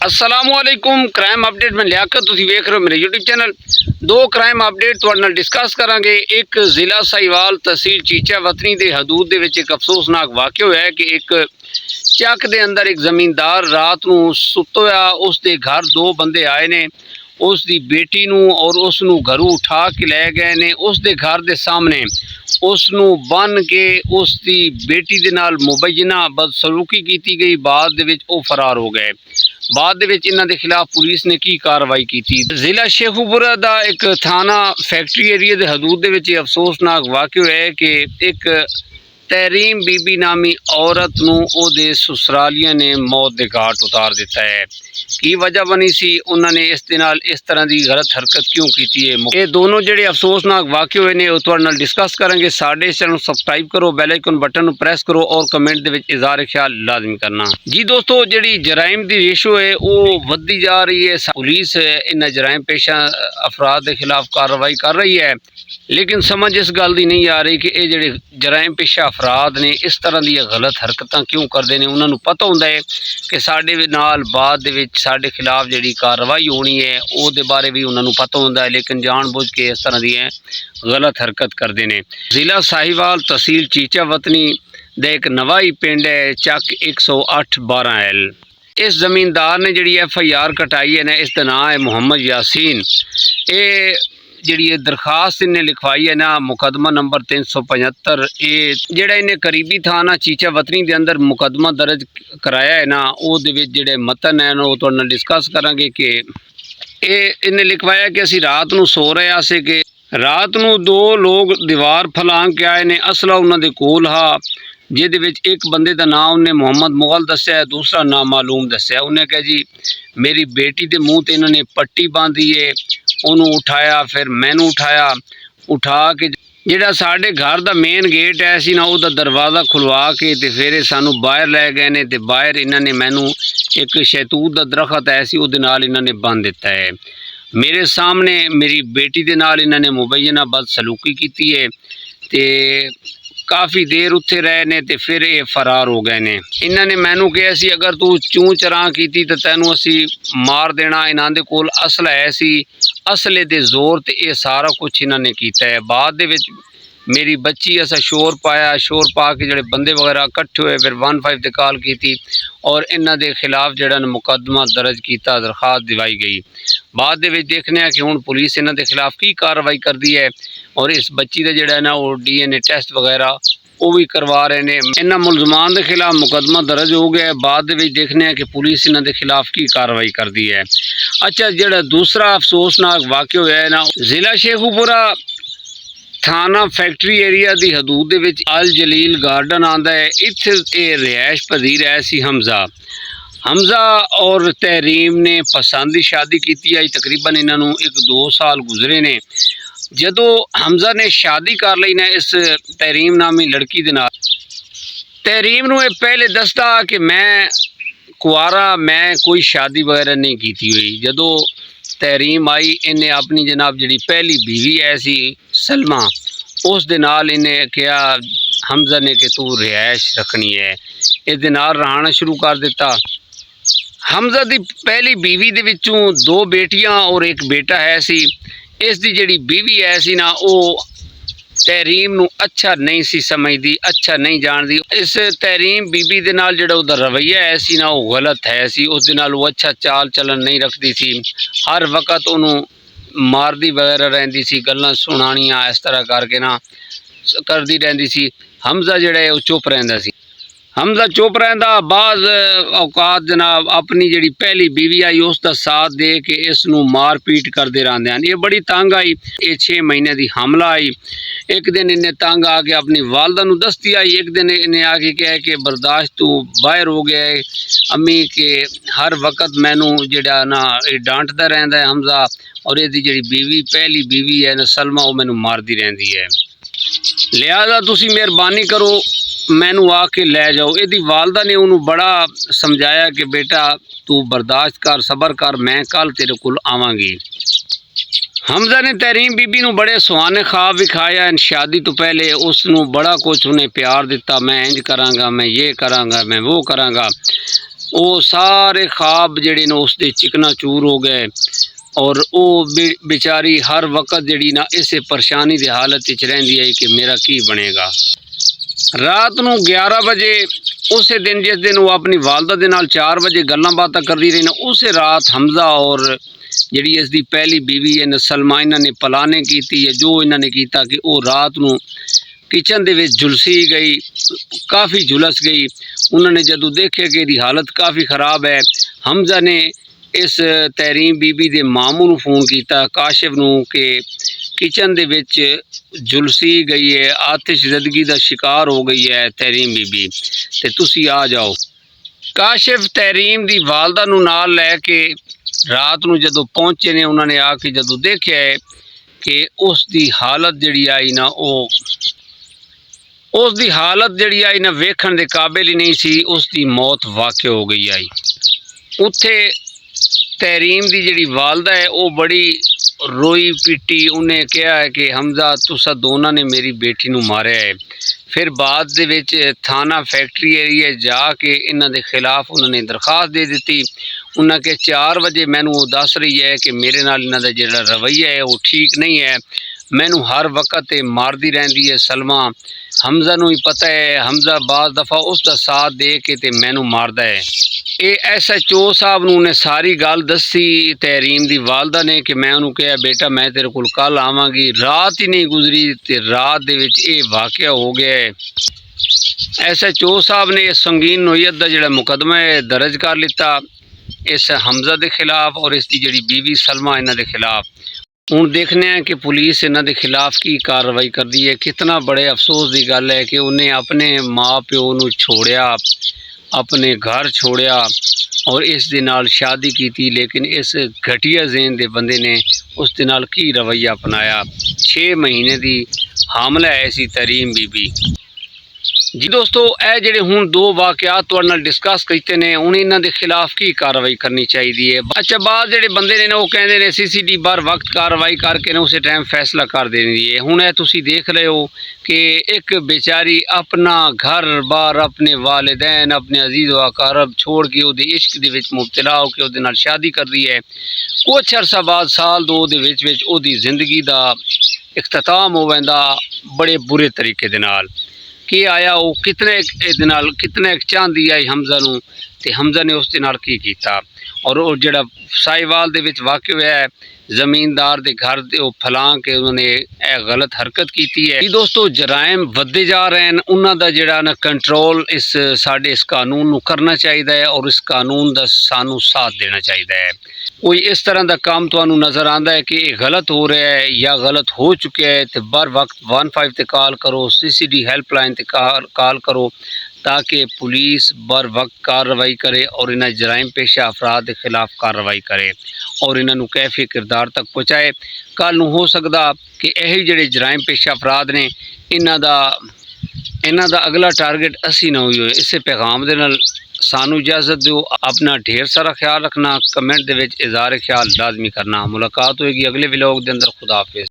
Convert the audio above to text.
अस्सलामुअलैकुम crime update में लियाकत तुसीं वेख रहे हो मेरे यूट्यूब चैनल। दो क्राइम अपडेट तुहाडे नाल डिस्कस करांगे। एक जिला साहिवाल तहसील चीचा वतनी दे हदूद दे विच एक अफसोसनाक वाक़या होया है कि एक ਚੱਕ ਦੇ अंदर एक ਜ਼ਮੀਨਦਾਰ रात ਨੂੰ ਸੁੱਤਾ ਹੋਇਆ ਉਸ ਦੇ घर दो बंदे आए ने उस दी बेटी नूं और उस नूं घरों उठा के लै गए ने। उस दे घर दे सामने उस नूं बन के उस दी बेटी दे नाल मुबैना बदसलूकी कीती गई। बाद दे विच ओ फरार हो गए। बाद दे विच इन्हां दे खिलाफ पुलिस ने की कार्रवाई की थी। जिला शेखुपुरा दा एक थाना फैक्ट्री एरिया दे हदूद दे विच अफसोसनाक वाक़या है कि एक तहरीम बीबी नामी औरत नूं ओहदे ससुरालियां ने मौत दे घाट उतार दिता है। की वजह बनी सी, उन्होंने इस दे नाल इस तरह की गलत हरकत क्यों की है। ये दोनों जिहड़े अफसोसनाक वाक़े होए ने तुहाडे नाल डिस्कस करेंगे। साडे चैनल सबसक्राइब करो, बैल आइकन बटन प्रेस करो और कमेंट दे विच इज़हार ख्याल लाजमी करना जी। दोस्तों जिहड़ी जराइम की रेशो है वो वधदी जा रही है। पुलिस इन जराइम पेशा अफराद के खिलाफ कार्रवाई कर रही है, लेकिन समझ इस गल की नहीं आ रही कि ये जिहड़े जराइम पेशा अफराद ने इस तरह दी गलत हरकतां क्यों करते हैं। उन्होंने पता होंदा है कि साडे नाल बाद दे विच साडे खिलाफ जिहड़ी कार्रवाई होनी है उहदे बारे भी उन्होंने पता होंदा है, लेकिन जानबूझ के इस तरह दी गलत हरकत करते हैं। जिला साहिवाल तहसील चीचा वतनी दा एक नवाई पिंड है चक 108-12L। इस जमीनदार ने जिहड़ी FIR कटाई है ना, इसका नाम है मोहम्मद यासीन। ये जिहड़ी दरखास्त इन्हें लिखवाई है ना, मुकदमा नंबर 375 ये जिहड़ा इन्हें करीबी थाना चीचा वतनी के अंदर मुकदमा दर्ज कराया है ना, उहदे विच जिहड़े मतन है वो तुहाडे नाल डिस्कस करांगे कि ये इन्हें लिखवाया कि असीं रात नूं सो रहे सी कि रात नूं दो लोग दीवार फलांग के आए ने। असला उन्हां दे कोल हा, जिहदे विच एक बंदे का नाम उन्हें मोहम्मद मुगल दस्सिया है, दूसरा नाम मालूम दस्सिया। उन्हें कहा जी मेरी बेटी के मुँह ते इन्होंने पट्टी बांधी है। उन्होंने उठाया, फिर मैनू उठाया, उठा के जिहड़ा साडे घर दा मेन गेट है सी ना उहदा दरवाज़ा खुलवा के ते फिर सानू बाहर लै गए ने। ते बाहर इन्होंने मैनू एक शैतूत दा दरख्त है सी उहदे नाल इन्होंने बंद दिता है। मेरे सामने मेरी बेटी दे नाल इन्होंने मुबैना बदसलूकी की है ते काफ़ी देर उत्थे रहे ने ते फिर ये फरार हो गए ने। इन्होंने मैनू कहा सी अगर तू चूं चरां की तो तैनू असी मार देना। इन्हां दे कोल असला है सी, असले दे जोर ते ये सारा कुछ इन्होंने किया है। बाद दे विच मेरी बच्ची असा शोर पाया, शोर पा के जिहड़े बंदे वगैरह इकट्ठे हुए, फिर 15 ते कॉल की और इन्हां दे खिलाफ जिहड़ा मुकदमा दर्ज किया, दरखास्त दिवाई गई। बाद दे विच देखने कि हुण पुलिस इन्हां दे खिलाफ की कार्रवाई करती है और इस बच्ची का जिहड़ा ना वो DNA टेस्ट वगैरह वो भी करवा रहे हैं। इन्हां मुलजमान के खिलाफ मुकदमा दर्ज हो गया है। बाद दे विच देखने कि पुलिस इन्हां दे खिलाफ की कार्रवाई करती है। अच्छा, जिहड़ा दूसरा अफसोसनाक वाक़या होया है ना, जिला शेखुपुरा थाना फैक्ट्री एरिया की हदूद दे विच अल जलील गार्डन आंदा है। इत्थे रिहायश पजीर है सी हमजा और तहरीम ने पसंद शादी की है। तकरीबन इन्हों 1-2 साल गुजरे ने। जदों हमजा ने शादी कर ली ना इस तहरीम नामी लड़की दे नाल, तहरीम नूं पहले दसदा कि मैं कुआरा, मैं कोई शादी वगैरह नहीं की हुई। जदों तहरीम आई, इन्हें अपनी जनाब जी पहली बीवी है सी सलमा, उस दे नाल इन्हें कहा हमजा ने कि तू रिहायश रखनी है। इस दे नाल रहना शुरू कर दिता। हमजा दी पहली बीवी दे विचों 2 बेटियां और एक बेटा है सी। इस दी जिहड़ी बीवी है सी ना वो तहरीम नूं अच्छा नहीं सी समझदी, अच्छा नहीं जानदी। इस तहरीम बीबी दे नाल जिहड़ा उहदा रवैया है सी ना वो गलत है सी। उस दे नाल वो अच्छा चाल चलन नहीं रखती सी। हर वक्त उन्होंने मारदी वगैरह रहिंदी सी, गल्लां सुनाणियां इस तरह करके ना करदी रहिंदी सी। हमजा जिहड़ा है वो चुप रहिंदा सी। हमजा चुप रहिंदा। बाज़ औकात जनाब अपनी जिहड़ी पहली बीवी आई उसका साथ दे के इसनूं मार पीट करते रहंदे हैं। ये बड़ी तंग आई। ये 6 महीने की हमला आई। एक दिन इन्हें तंग आके अपनी वालदा नूं दसदी आई। एक दिन इन्हें आके कहा कि बर्दाश्त तू बाहर हो गया है अम्मी के हर वक्त मैनू जिहड़ा ना डांटदा रहिंदा है हमजा, और इसदी जिहड़ी बीवी पहली बीवी है ना सलमा वो मैनू मारदी रहिंदी है। लिहाजा तुसी मेहरबानी करो मैनू आके लै जाओ। यदी वालदा ने उन्होंने बड़ा समझाया कि बेटा तू बर्दाश्त कर, सबर कर, मैं कल तेरे को आवांगी। हमजा ने तहरीम बीबी नूं बड़े सुहाने ख्वाब विखाया। शादी तो पहले उसनूं बड़ा कुछ उन्हें प्यार दिता, मैं इंज करांगा, मैं ये करांगा, मैं वो करांगा। ਉਹ ਸਾਰੇ ਖਾਬ ਜਿਹੜੇ ਨੇ ਉਸ ਦੇ ਚਿਕਨਾ ਚੂਰ ਹੋ ਗਏ ਔਰ ਉਹ बेचारी हर वक्त ਜਿਹੜੀ ਨਾ ਇਸੇ ਪਰੇਸ਼ਾਨੀ ਦੀ ਹਾਲਤ ਵਿੱਚ ਰਹਿੰਦੀ ਹੈ ਕਿ ਮੇਰਾ ਕੀ ਬਣੇਗਾ। ਰਾਤ ਨੂੰ 11 ਵਜੇ ਉਸੇ ਦਿਨ ਜਿਸ ਦਿਨ ਉਹ ਆਪਣੀ ਵਾਲਦਾ ਦੇ ਨਾਲ 4 ਵਜੇ ਗੱਲਾਂ ਬਾਤਾਂ ਕਰਦੀ ਰਹੀ ਨਾ, ਉਸੇ ਰਾਤ ਹਮਜ਼ਾ ਔਰ ਜਿਹੜੀ ਇਸ ਦੀ ਪਹਿਲੀ ਬੀਵੀ ਹੈ ਸਲਮਾ, ਇਹਨਾਂ ਨੇ ਪਲਾਨੇ ਕੀਤੀ ਹੈ। ਜੋ ਇਹਨਾਂ ਨੇ ਕੀਤਾ ਕਿ ਉਹ ਰਾਤ ਨੂੰ किचन ਦੇ ਵਿੱਚ झुलसी गई, काफ़ी झुलस गई। उन्होंने जदों देखा कि इसकी हालत काफ़ी ख़राब है, हमजा ने इस तहरीम बीबी के मामू नूं फ़ोन किया काशिफ नूं कि किचन दे विच झुलसी गई है, आतिशज़दगी का शिकार हो गई है तहरीम बीबी, ते तुसी आ जाओ। काशिफ तहरीम की वालदा नूं नाल लैके रात नूं जदों पहुँचे ने, उन्होंने आके जदों देखा है कि उसकी हालत जिहड़ी आई ना उसकी हालत जिहड़ी आई ना वेखण दे काबिल ही नहीं सी, उसकी मौत वाक़ हो गई आई। उत्थे तहरीम की जिहड़ी वालदा है वो बड़ी रोई पीटी, उन्हें कहा है कि हमजा तुसा दोनों ने मेरी बेटी नूं मारिया है। फिर बाद दे विच थाना फैक्ट्री एरिया जाके इन्हां दे खिलाफ उन्होंने दरखास्त दे दी। उन्हें के 4 बजे मैनू वो दस रही है कि मेरे नाल इन्हां दा जिहड़ा रवैया है वो ठीक नहीं है, मैनू हर वक्त मारदी रहंदी है सलमा। हमजा नूं ही पता है, हमजा बाज़ दफ़ा उसका साथ दे के ते मैनू मारदा है। ये SHO साहब नूं ने सारी गल दसी तहरीम दी वालदा ने कि मैं उन्होंने कहा बेटा मैं तेरे कोल कल आवांगी। रात ही नहीं गुजरी ते रात दे विच ये वाक़या हो गया है। SHO साहब ने इस संगीन नोयत का जिहड़ा मुकदमा है दर्ज कर लिता इस हमजा के खिलाफ और इसकी जिहड़ी बीवी सलमा इन्हां दे खिलाफ। हुण देखने हैं कि पुलिस इन्हां दे खिलाफ की कार्रवाई करती है। कितना बड़े अफसोस की गल है कि उन्हें अपने माँ प्यो नूं छोड़िया, अपने घर छोड़िया और इस दे नाल शादी की, लेकिन इस घटिया ज़हन दे बंदे ने उस दे नाल की रवैया अपनाया। 6 महीने की हामला है इसी तहरीम बीबी जी। दोस्तों ये जिहड़े हुण 2 वाक़यात तुहाडे नाल डिस्कस कीते ने, हुण इन्हां दे खिलाफ की कार्रवाई करनी चाहिए है। अच्छा बाद जिहड़े बंदे ने वो कहंदे ने CCD बर वक्त कार्रवाई करके ने उस टाइम फैसला कर देनी है। हुण तुसीं देख रहे हो कि एक बेचारी अपना घर बार, अपने वालिदैन, अपने अजीज़ व अकारब छोड़ के उहदे इश्क दे विच मुबतला हो के उहदे नाल शादी कर रही है। कुछ अरसा बाद साल 2 दे विच विच उहदी जिंदगी दा इख्तिताम हो वैंदा बड़े बुरे तरीके दे नाल। कि आया वो कितने एक चांदी आई हमजा नूं ते हमजा ने उस दे नाल की कीता। और वो जिहड़ा साहिवाल दे विच वाक़ होया है जमीनदार दे घर दे वो फलां के उन्होंने यह गलत हरकत की है। जी दोस्तों जराइम वधदे जा रहे हैं, उन्हां दा जिहड़ा ना कंट्रोल इस साडे इस कानून नूं करना चाहिए है और इस कानून दा सानू साथ देना चाहिए है। कोई इस तरह का काम तुहानू नज़र आता है कि गलत हो रहा है या गलत हो चुका है तो बर वक्त 15 ते कॉल करो, CCD हेल्पलाइन ते कॉल करो ताकि पुलिस बर वक्त कार्रवाई करे और इन्हें जराइम पेशा अफराद के खिलाफ कार्रवाई करे और इन्हों कैफी किरदार तक पहुँचाए। कल नूं हो सकता कि यही जिहड़े जराइम पेशा अफराद ने इन्हां दा अगला टारगेट असी ना हुई हो। इस पैगाम दे नाल सानू इजाज़त दो। अपना ढेर सारा ख्याल रखना, कमेंट दे विच इज़हार ख्याल लाजमी करना। मुलाकात होएगी अगले व्लॉग दे अंदर। खुदा हाफिज़।